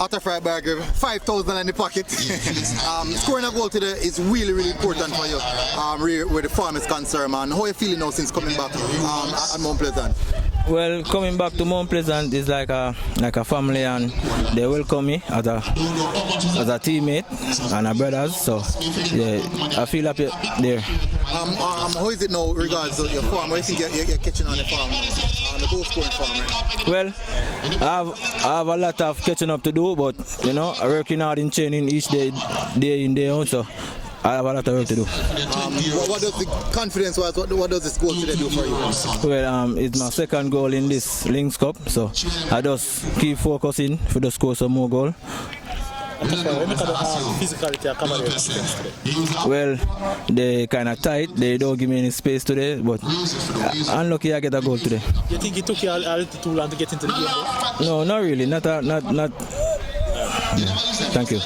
Atapharoy Bygrave, 5,000 in the pocket. Scoring a goal today is really, really important for you where the farm is concerned, man. How are you feeling now since coming back at Mount Pleasant? Well, coming back to Mount Pleasant is like a family, and they welcome me as a teammate and a brothers. So yeah, I feel happy there. How is it now regards to your farm? What do you think you're catching on the farm, on the goal scoring farm, right? Well, I have a lot of catching up to do, but you know, working hard in training each day in day out. So I have a lot of work to do. What does the confidence wise? What does this goal today do for you? Well, it's my second goal in this Links Cup, so I just keep focusing for the score some more goal. Well, they kind of tight. They don't give me any space today, but unlucky I get a goal today. You think it took you a little too long to get into the game? No, not really. Not. Thank you.